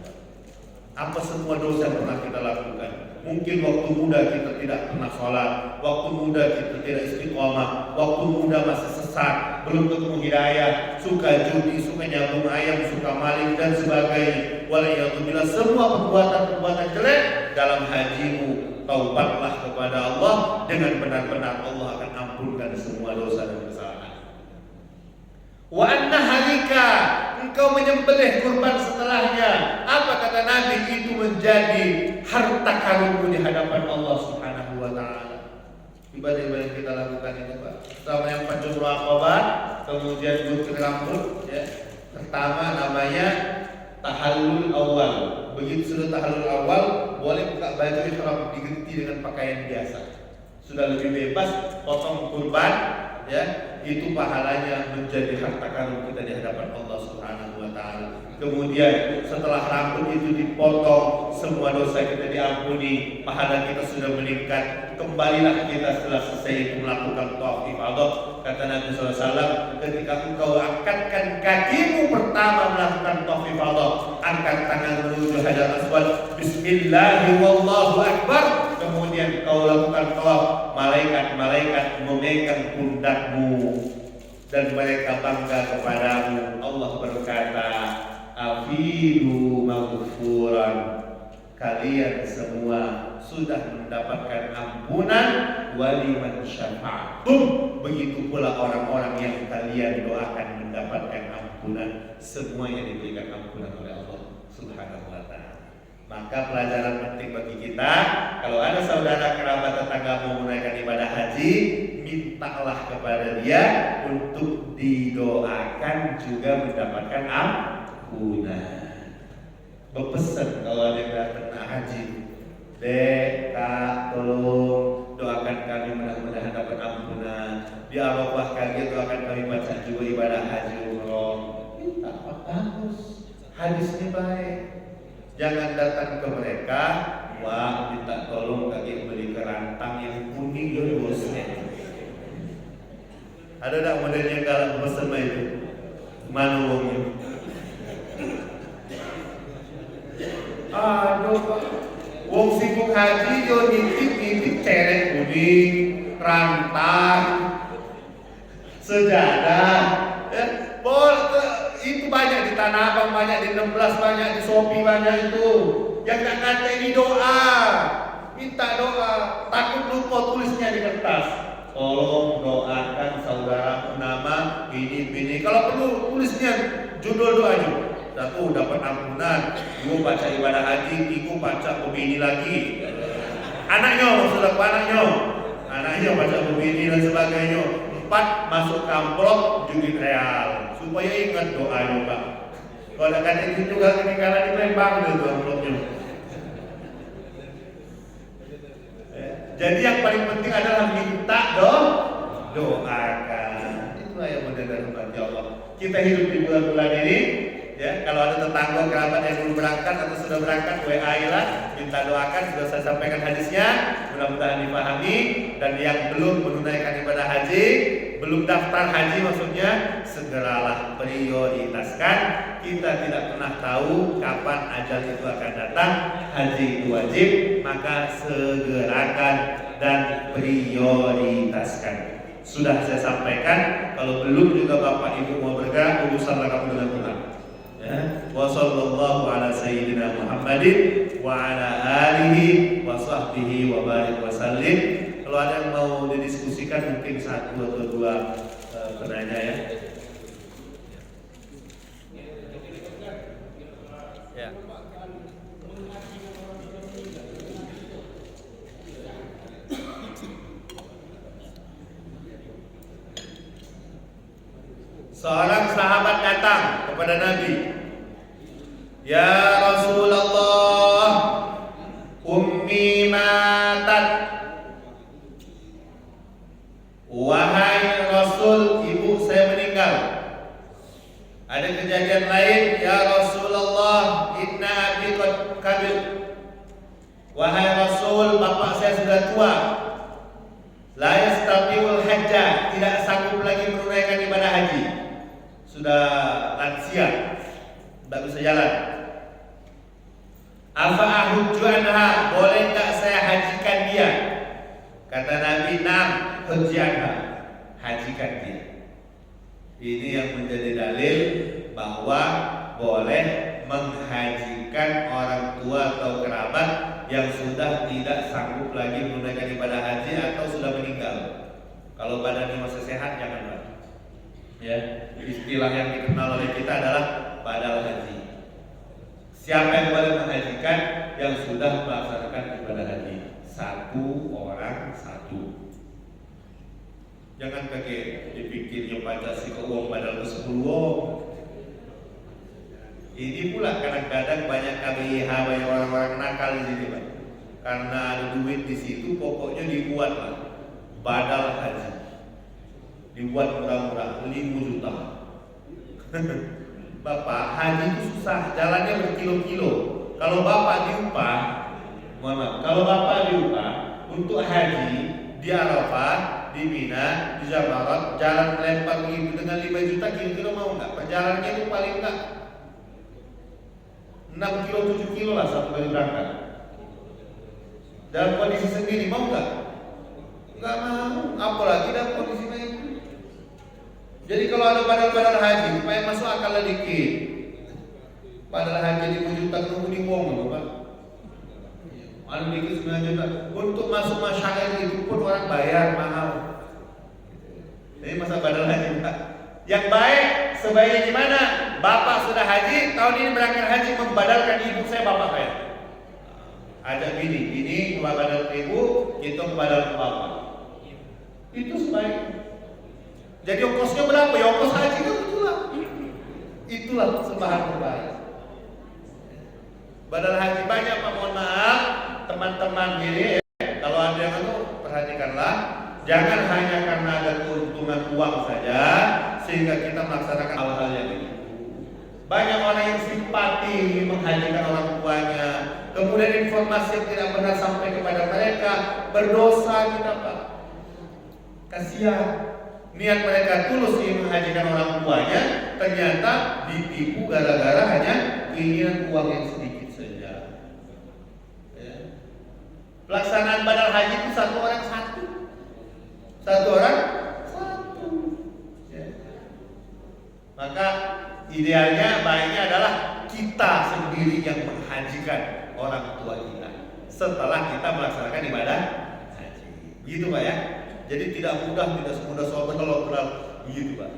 Apa semua dosa yang pernah kita lakukan? Mungkin waktu muda kita tidak pernah sholat, waktu muda kita tidak istiqomah, waktu muda masih sesat, belum ketemu hidayah, suka judi, suka nyambung ayam, suka maling dan sebagainya. Waliyadzubillah, semua perbuatan-perbuatan jelek dalam hajimu, taubatlah kepada Allah, dengan benar-benar Allah akan ampunkan semua dosa dan kesalahan. Wa anna halika, engkau menyembelih kurban setelahnya. Apa kata Nabi? Itu menjadi harta karunmu di hadapan Allah Subhanahu wa taala. Ibadah-ibadah yang kita lakukan ini, Pak. Pertama yang Fajrul Aqabah, kemudian gunting rambut, ya. Pertama namanya tahallul awal. Begitu sudah tahallul awal, boleh buka baju ihram, diganti dengan pakaian biasa. Sudah lebih bebas, potong kurban, ya. Itu pahalanya menjadi harta karun kita di hadapan Allah Subhanahu wa taala. Kemudian setelah rambut itu dipotong, semua dosa kita diampuni, pahala kita sudah meningkat. Kembalilah kita setelah selesai itu melakukan tawaf ifadah. Kata Nabi SAW, ketika engkau angkatkan kakimu pertama melakukan tawaf ifadah, angkat tangan menuju Hajar Aswad, Bismillah wallahu akbar. Kemudian kau lakukan tawaf, malaikat-malaikat memegang pundakmu dan mereka bangga kepadamu. Allah berkata, afidu maghfuran, kalian semua sudah mendapatkan ampunan, waliman syafa'atum, begitu pula orang-orang yang kalian doakan mendapatkan ampunan, semuanya diberikan ampunan oleh Allah Subhanahu wa taala. Maka pelajaran penting bagi kita, kalau ada saudara kerabat tetangga mau menunaikan ibadah haji, mintalah kepada dia untuk didoakan juga mendapatkan ampunan. Berpesan kalau ada yang datang haji, Dek, Kak, tolong doakan kami mudah-mudahan dapat ampunan. Di Arafah kali doakan kami baca juga ibadah haji umroh. Minta bagus, hadisnya baik. Jangan datang ke mereka, wah minta tolong kaki beli kerantang yang kuning dulu bosnya. Ada tak modelnya kalau pesan itu? Mana uangnya? Aduh Pak, wong sibuk haji yo nitip ceret kuning, rantang, sejadah, itu banyak di Tanah Abang, banyak di 16, banyak di Shopee, banyak itu. Yang gak kata ini doa, minta doa, takut lupa tulisnya di kertas. Tolong doakan saudara nama ini. Kalau perlu tulisnya judul doanya. Satu, dapat ampunan. 2, baca ibadah haji. 3, baca ini lagi. Anaknya, maksudnya anaknya baca ini dan sebagainya. 4, masuk amplop junit real supaya ingat doanya Pak. Kalau kata itu juga ketinggalan di Lembang itu amplopnya. Jadi yang paling penting adalah minta doakan. Itulah yang modern bagi Allah. Kita hidup di bulan-bulan ini, ya. Kalau ada tetangga kerabat yang belum berangkat atau sudah berangkat, WA lah, minta doakan. Sudah saya sampaikan hadisnya, mudah-mudahan dipahami. Dan yang belum menunaikan ibadah haji, belum daftar haji maksudnya, segeralah prioritaskan. Kita tidak pernah tahu kapan ajal itu akan datang. Haji itu wajib, maka segerakan dan prioritaskan. Sudah saya sampaikan, kalau belum juga Bapak Ibu mau bergerak, urusan kamu dengan Tuhan. Ya. Wa sallallahu ala sayyidina Muhammadin wa ala alihi wa sahbihi wa barik wa sallim. Kalau ada yang mau didiskusikan mungkin 1 atau 2 penanya ya. Ya. Seorang sahabat datang kepada Nabi, ya Rasulullah, ummi matat. Wahai Rasul, ibu saya meninggal. sudah tua, la yastati'ul hajja, tidak sanggup lagi menunaikan ibadah haji, sudah lansia, tidak bisa jalan. Afa ahujju anha, boleh tak saya hajikan dia? Kata Nabi, "Nam, hujji anha." Hajikan dia. Ini yang menjadi dalil bahwa boleh menghajikan orang tua atau kerabat yang sudah tidak sanggup lagi menunaikan ibadah haji atau sudah meninggal. Kalau badannya masih sehat, jangan, Pak. Ya, istilah yang dikenal oleh kita adalah badal haji. Siapa yang boleh menghajikan? Yang sudah melaksanakan ibadah haji. Satu orang satu. Jangan pakai dipikirnya Pancasila uang badal ke 10 wong. Ini pula kadang-kadang banyak KBIH, banyak orang-orang nakal di sini, Pak. Karena ada duit di situ, pokoknya dibuat lah badal haji. Dibuat murah-murah, 5 juta. Bapak, haji itu susah, jalannya berkilo-kilo. Kalau Bapak diupah, mohon maaf, kalau Bapak diupah untuk haji di Arafah, di Mina, di Jamarat, jalan melempar begitu dengan 5 juta, kilo-kilo mau nggak? Perjalanannya itu paling nggak 6 kilo, 7 kilo lah satu kali berangkat. Dalam kondisi sendiri mau nggak? Nggak mau, apalagi dalam kondisi lain. Jadi kalau ada badal-badal haji, supaya masuk akal dikit. Badal haji 5 juta nunggu di wong loh, Pak. Ada dikit 9 juta. Untuk masuk masyarakat itu pun orang bayar mahal. Jadi masa badal haji, Pak. Yang baik sebaiknya gimana? Bapak sudah haji, tahun ini berangkat haji, membadalkan ibu saya, bapak saya. Ajak bini badal ke ibu, kita badal ke bapak. Itu sebaiknya. Jadi ongkosnya berapa? Ya ongkos haji kan itulah. Itulah sembahan terbaik. Badal haji banyak, Pak, mohon maaf teman-teman ini ya. Kalau ada yang itu perhatikanlah, jangan hanya karena ada keuntungan uang saja sehingga kita melaksanakan hal-hal yang ini. Banyak orang yang simpati menghajikan orang tuanya, kemudian informasi yang tidak benar sampai kepada mereka, berdosa kita, Pak. Kasihan. Niat mereka tulus ingin menghajikan orang tuanya, ternyata ditipu gara-gara hanya keinginan uang yang sedikit saja. Ya. Pelaksanaan badal haji itu satu orang satu. Ya. Maka idealnya, baiknya adalah kita sendiri yang menghajikan orang tua kita setelah kita melaksanakan ibadah haji. Begitu, Pak, ya. Jadi tidak semudah soal kalau begitu, Pak.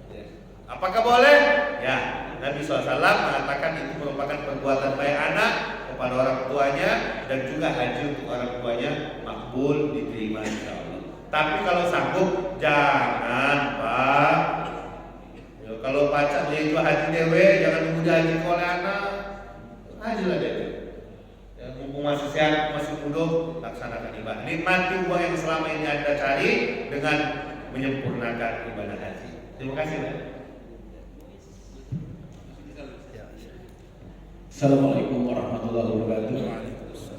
Ya. Apakah boleh? Ya, Nabi SAW mengatakan itu merupakan perbuatan baik anak kepada orang tuanya dan juga haji untuk orang tuanya makbul, diterima insya Allah. Tapi kalau sanggup jangan, Pak. Ya, kalau pacar dia itu haji dewe, jangan nunggu haji oleh anak. Hajilah dewe. Mumpung masih sehat, masih muda, laksanakan ibadah. Nikmati uang yang selama ini Anda cari dengan menyempurnakan ibadah haji. Terima kasih, Pak. Assalamualaikum warahmatullahi wabarakatuh.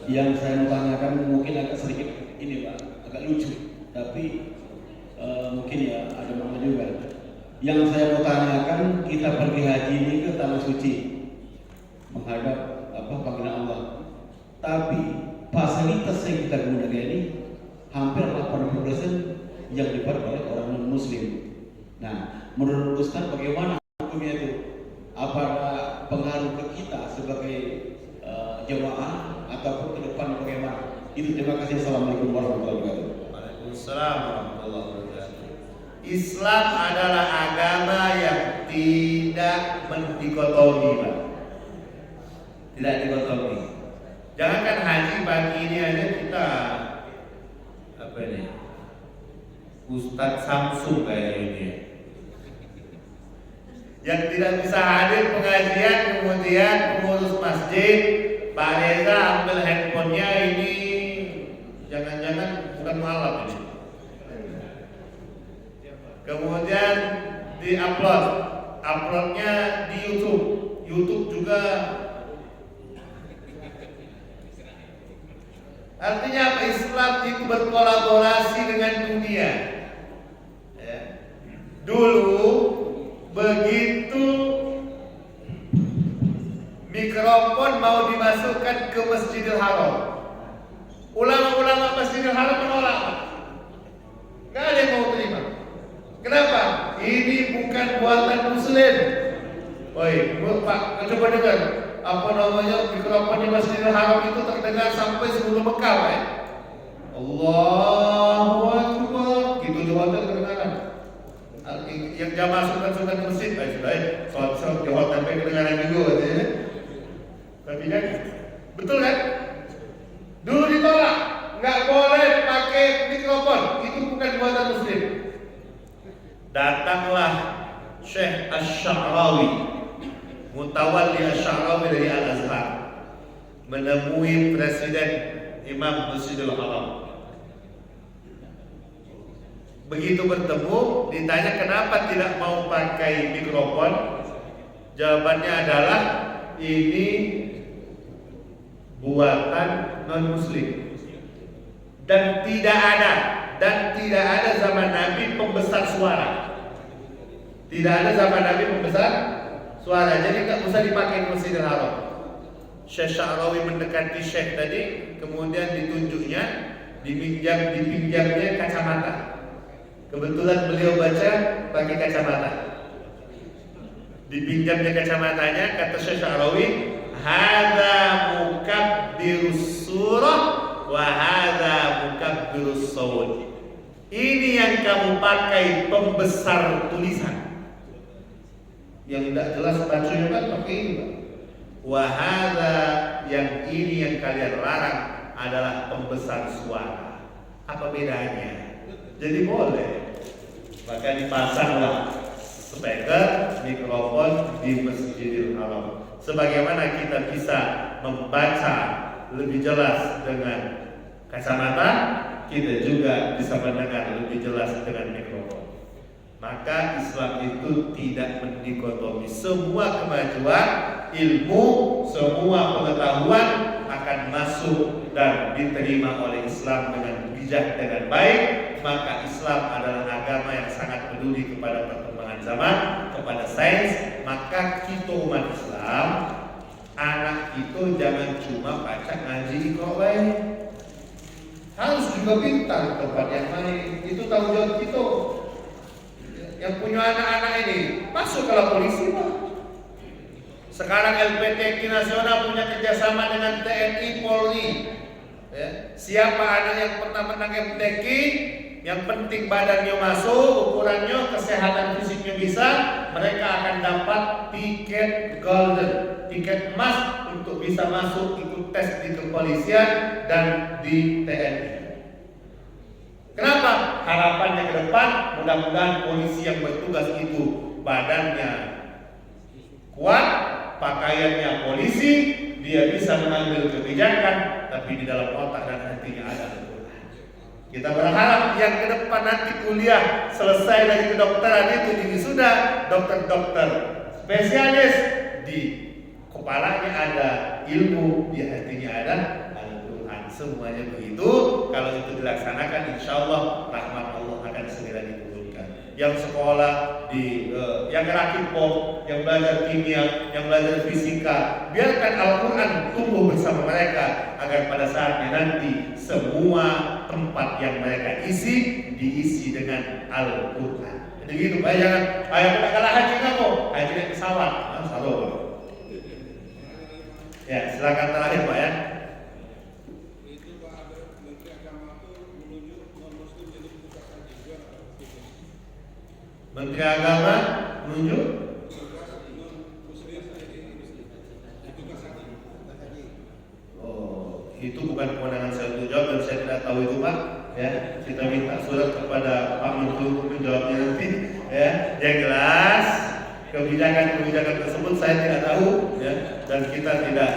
Yang saya mau tanyakan mungkin agak sedikit ini, Pak, agak lucu, tapi mungkin ya ada makna juga. Yang saya mau tanyakan, kita pergi haji ini ke tanah suci menghadap panggilan Allah. Tapi fasilitas yang kita gunakan ini hampir 80% yang dipakai oleh orang non-Muslim. Nah, menurut Ustaz bagaimana hukumnya itu? Apa ada pengaruh ke kita sebagai jemaah ataupun ke depan bagaimana? Itu terima kasih. Assalamualaikum warahmatullahi wabarakatuh. Waalaikumsalam warahmatullahi wabarakatuh. Islam adalah agama yang tidak mendikotomi, Pak. Tidak dikotomi. Jangankan haji pagi ini aja kita Ustadz Samsung kayak ini yang tidak bisa hadir pengajian, kemudian pengurus masjid Pak Reza ambil handphonenya, ini jangan-jangan bukan malam ini, kemudian uploadnya di YouTube juga. Artinya apa? Islam itu berkolaborasi dengan dunia. Ya. Dulu begitu mikrofon mau dimasukkan ke Masjidil Haram, ulama-ulama Masjidil Haram menolak. Gak ada yang mau terima. Kenapa? Ini bukan buatan Muslim. Woi, Pak, coba dengar. Apa namanya, mikrofon di Masjidil Haram itu terdengar sampai sebelum Mekah, Pak. Allahu Akbar. Gitu di hotel kedengaran. Yang jamaah sunat-sunat masjid, baik, sholat di hotel kedengaran juga, ya. Tapi kan, betul kan? Dulu ditolak, nggak boleh pakai mikrofon. Itu bukan buatan Muslim. Datanglah Syekh Asy-Sya'rawi, Mutawalli Asy-Sya'rawi dari Al-Azhar, menemui Presiden Imam Masjidil Haram. Begitu bertemu, ditanya kenapa tidak mau pakai mikrofon. Jawabannya adalah ini buatan non-Muslim dan tidak ada zaman Nabi pembesar suara. Tidak ada zaman Nabi pembesar suara, jadi nggak usah dipakai Masjidil Haram. Syekh Sya'rawi mendekati Syekh tadi, kemudian ditunjuknya, dipinjamnya kacamata. Kebetulan beliau baca pakai kacamata. Dipinjamnya kacamatanya, kata Syekh Sya'rawi, hadza mukabbirus surah wa hadza mukabbirus shawt. Ini yang kamu pakai pembesar tulisan. Yang tidak jelas bacanya kan pakai ini, Pak. Wahada, yang ini yang kalian larang adalah pembesar suara. Apa bedanya? Jadi boleh. Maka dipasanglah speaker, mikrofon di Masjidil Haram. Sebagaimana kita bisa membaca lebih jelas dengan kacamata, kita juga bisa mendengar lebih jelas dengan mikrofon. Maka Islam itu tidak mendikotomi. Semua kemajuan ilmu, semua pengetahuan akan masuk dan diterima oleh Islam dengan bijak, dengan baik. Maka Islam adalah agama yang sangat peduli kepada perkembangan zaman, kepada sains. Maka kita umat Islam, anak itu jangan cuma baca ngaji Iqra, harus juga pintar di tempat yang lain. Itu tanggung jawab kita. Yang punya anak-anak ini masuk kalau polisi, Pak. Sekarang LPTQ nasional punya kerjasama dengan TNI Polri. Ya. Siapa anak yang pernah menang MTQ, yang penting badannya masuk, ukurannya, kesehatan fisiknya bisa, mereka akan dapat tiket golden, tiket emas untuk bisa masuk ikut tes di kepolisian dan di TNI. Kenapa? Harapannya ke depan, mudah-mudahan polisi yang bertugas itu badannya kuat, pakaiannya polisi, dia bisa mengambil kebijakan, tapi di dalam otak dan hatinya ada Al-Quran. Kita berharap yang ke depan nanti kuliah selesai dari kedokteran itu di wisuda, dokter-dokter spesialis, di kepalanya ada ilmu, di hatinya ada Al-Quran. Semuanya begitu. Kalau itu dilaksanakan, insya Allah rahmat Allah akan segera diturunkan. Yang sekolah di yang rakit bom, yang belajar kimia, yang belajar fisika, biarkan Al-Quran tumbuh bersama mereka agar pada saatnya nanti semua tempat yang mereka isi diisi dengan Al-Quran. Jadi gitu, Pak. Jangan ayo kita kalah haji kamu, haji naik pesawat, salah. Ya, silakan terakhir, Pak, ya. Menteri Agama menunjuk itu bukan kewenangan saya untuk jawab dan saya tidak tahu itu, Pak. Ya, kita minta surat kepada Pak Menteri untuk menjawabnya nanti. Ya, yang jelas kebijakan-kebijakan tersebut saya tidak tahu, ya, dan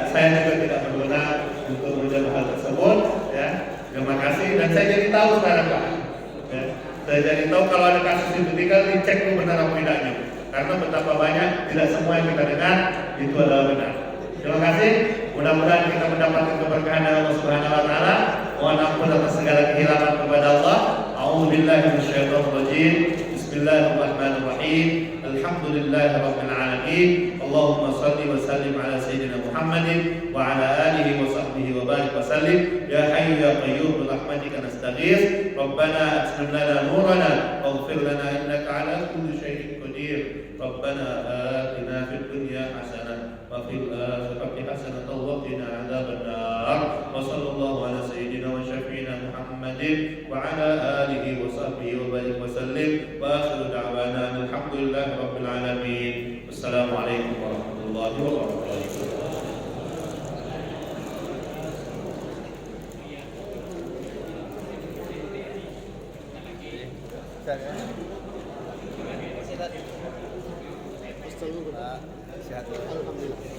saya juga tidak berwenang untuk menjawab hal tersebut. Ya, terima kasih dan saya jadi tahu sekarang, Pak. Ya. Saya jadi tahu kalau ada kasus itu, tinggal dicek dulu benar apa tidaknya. Karena betapa banyak, tidak semua yang kita dengar itu adalah benar. Terima kasih. Mudah-mudahan kita mendapatkan keberkahan dari Allah Subhanahu wa taala. Mohon ampun atas segala kehilangan kepada Allah. A'udzubillahi minasyaitonirrajim. Bismillahirrahmanirrahim. Alhamdulillahirabbil alamin. Allahumma shalli wa sallim ala sayyidina Muhammadin wa ala alihi wa sahbihi wa barik wa sallim. Ya hayyu ya qayyum bi rahmatika nastaghits. Rabbana atmim lana nurana waghfir lana innaka ala kulli syai'in qadir. Rabbana atina fid dunya hasanah wa fil akhirati hasanah wa qina adzabannar. Wa sallallahu ala sayyidina wa syafi'ina Muhammadin wa ala alihi wa sahbihi wa barik wa sallim. Wa akhiru da'wana alhamdulillahi rabbil alamin. Wassalamualaikum warahmatullahi wabarakatuh. Alhamdulillah.